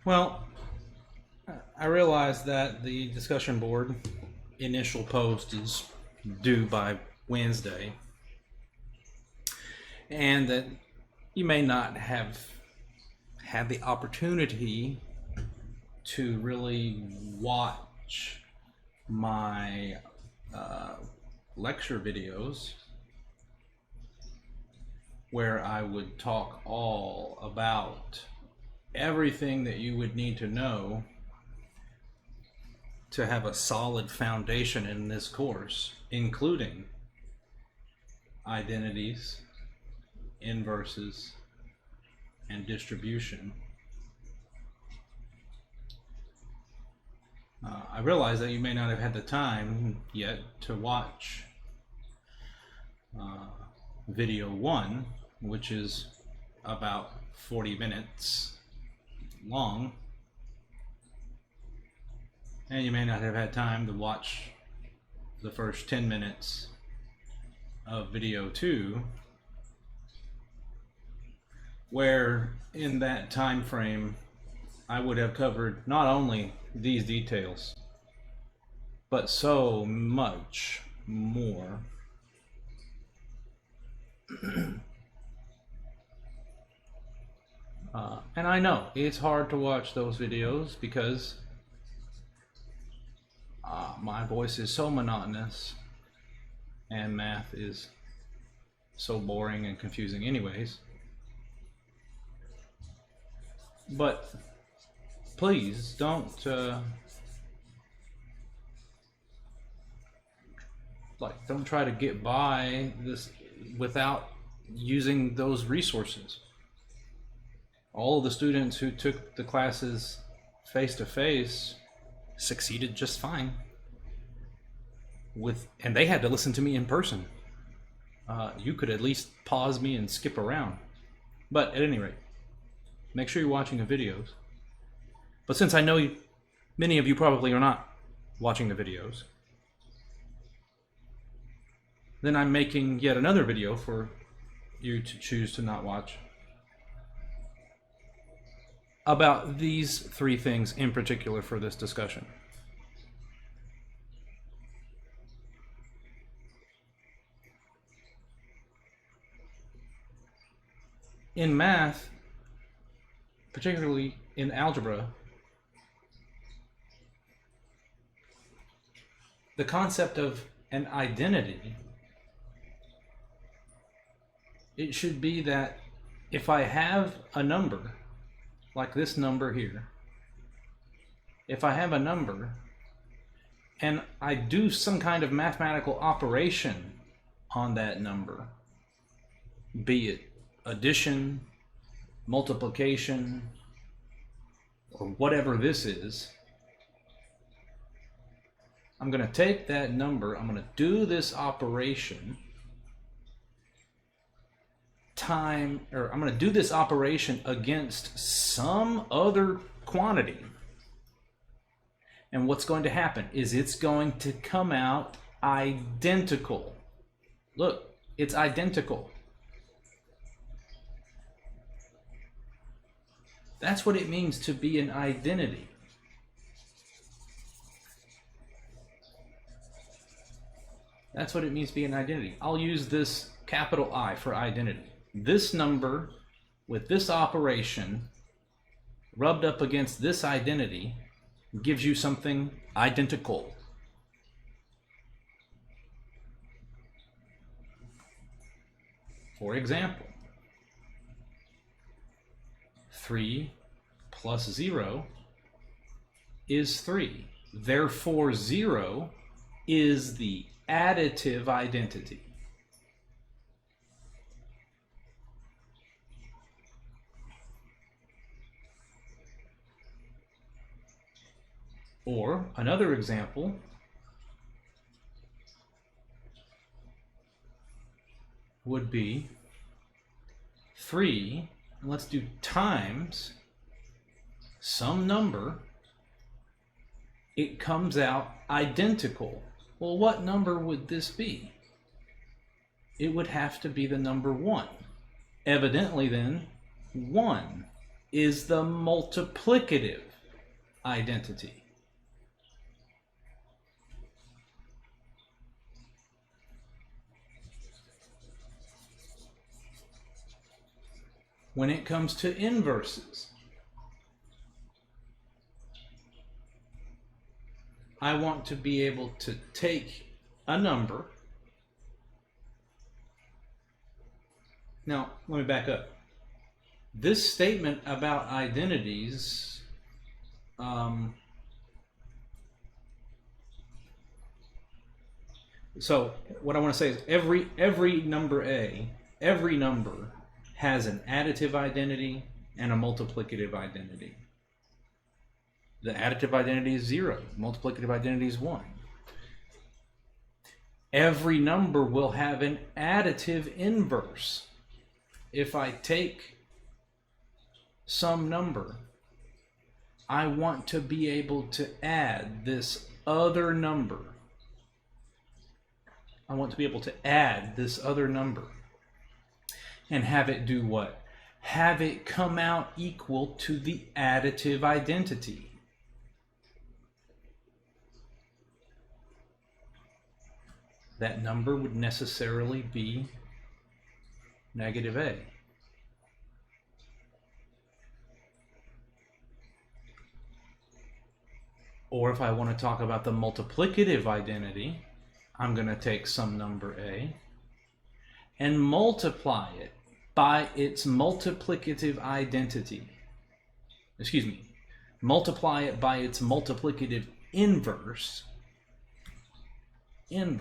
Well, I realize that the discussion board initial post is due by Wednesday, and that you may not have had the opportunity to really watch my lecture videos where I would talk all about everything that you would need to know to have a solid foundation in this course, including identities, inverses, and distribution. I realize that you may not have had the time yet to watch video 1, which is about 40 minutes long, and you may not have had time to watch the first 10 minutes of video 2, where in that time frame I would have covered not only these details but so much more. And I know it's hard to watch those videos because my voice is so monotonous and math is so boring and confusing anyways. But please don't don't try to get by this without using those resources. All of the students who took the classes face to face succeeded just fine and they had to listen to me in person. You could at least pause me and skip around, but at any rate, make sure you're watching the videos. But since I know many of you probably are not watching the videos, then I'm making yet another video for you to choose to not watch about these 3 things in particular for this discussion. In math, particularly in algebra, the concept of an identity, it should be that if I have a number, like this number here, if I have a number and I do some kind of mathematical operation on that number, be it addition, multiplication, or whatever this is, I'm going to take that number, I'm going to do this operation I'm going to do this operation against some other quantity. And what's going to happen is it's going to come out identical. Look, it's identical. That's what it means to be an identity. That's what it means to be an identity. I'll use this capital I for identity. This number with this operation rubbed up against this identity gives you something identical. For example, 3 plus 0 is 3. Therefore, 0 is the additive identity. Or another example, would be 3, and let's do times some number, it comes out identical. Well, what number would this be? It would have to be the number 1. Evidently then, 1 is the multiplicative identity. When it comes to inverses, I want to be able to take a number. Now, let me back up. This statement about identities, so what I want to say is every number A, every number has an additive identity and a multiplicative identity. The additive identity is 0. Multiplicative identity is 1. Every number will have an additive inverse. If I take some number, I want to be able to add this other number. I want to be able to add this other number and have it do what? Have it come out equal to the additive identity. That number would necessarily be negative A. Or if I want to talk about the multiplicative identity, I'm going to take some number A and multiply it by its multiplicative identity. Multiply it by its multiplicative inverse, and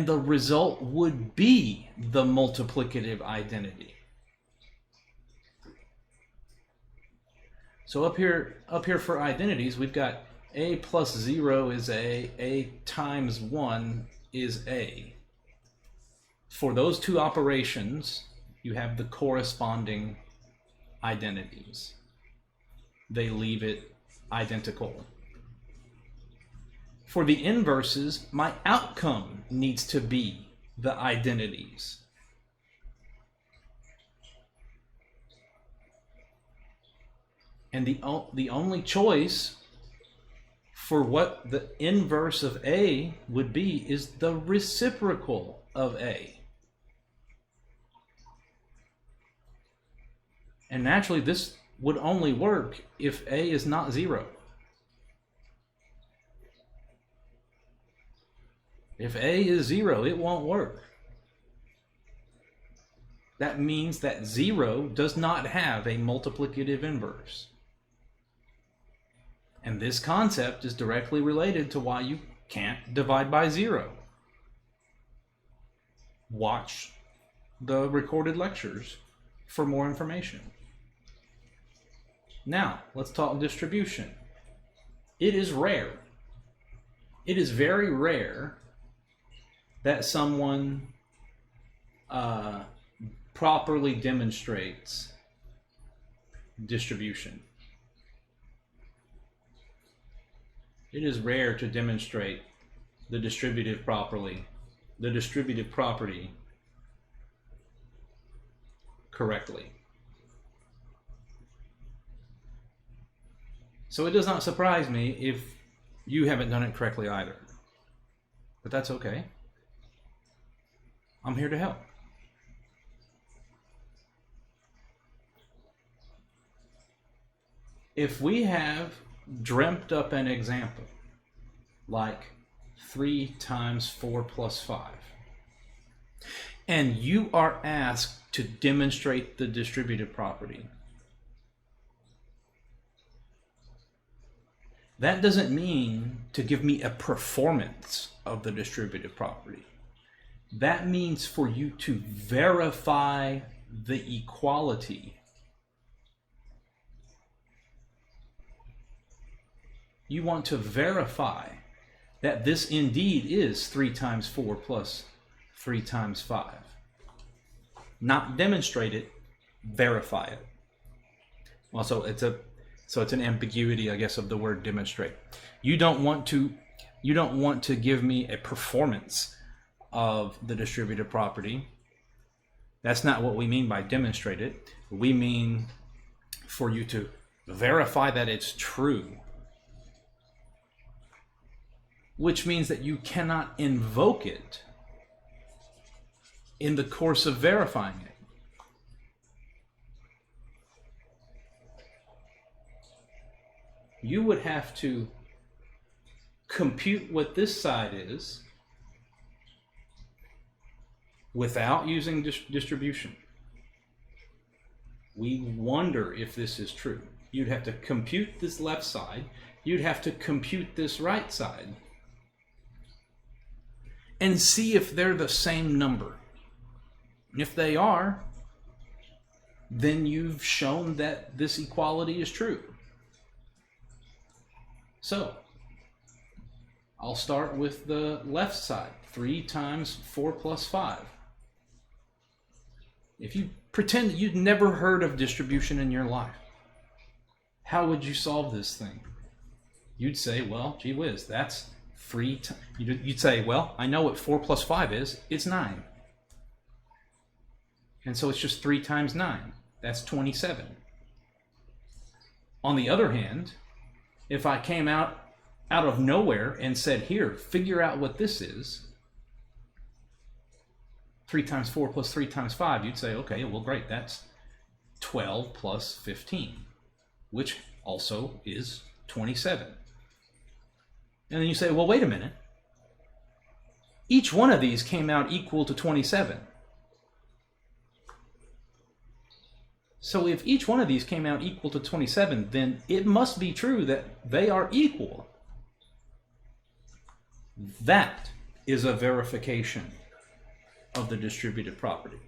the result would be the multiplicative identity. So up here for identities, we've got A plus 0 is A times 1 is A. For those two operations, you have the corresponding identities. They leave it identical. For the inverses, my outcome needs to be the identities. And the only choice for what the inverse of A would be is the reciprocal of A. And naturally, this would only work if A is not 0. If A is 0, it won't work. That means that 0 does not have a multiplicative inverse. And this concept is directly related to why you can't divide by 0. Watch the recorded lectures for more information. Now, let's talk distribution. It is rare. It is very rare that someone properly demonstrates distribution. It is rare to demonstrate the distributive property correctly. So it does not surprise me if you haven't done it correctly either. But that's okay. I'm here to help. If we have dreamt up an example like 3 times 4 plus 5, and you are asked to demonstrate the distributive property, that doesn't mean to give me a performance of the distributive property. That means for you to verify the equality. You want to verify that this indeed is 3 times 4 plus 3 times 5. Not demonstrate it, verify it. Well, so it's an ambiguity, I guess, of the word demonstrate. You don't want to give me a performance of the distributive property. That's not what we mean by demonstrate it. We mean for you to verify that it's true, which means that you cannot invoke it in the course of verifying it. You would have to compute what this side is without using distribution. We wonder if this is true. You'd have to compute this left side. You'd have to compute this right side and see if they're the same number. And if they are, then you've shown that this equality is true. So, I'll start with the left side. 3 times 4 plus 5. If you pretend that you'd never heard of distribution in your life, how would you solve this thing? You'd say, well, gee whiz, that's 3 times. You'd say, well, I know what 4 plus 5 is. It's 9. And so it's just 3 times 9. That's 27. On the other hand, if I came out of nowhere and said, here, figure out what this is, 3 times 4 plus 3 times 5, you'd say, okay, well, great, that's 12 plus 15, which also is 27. And then you say, well, wait a minute. Each one of these came out equal to 27. So if each one of these came out equal to 27, then it must be true that they are equal. That is a verification of the distributive property.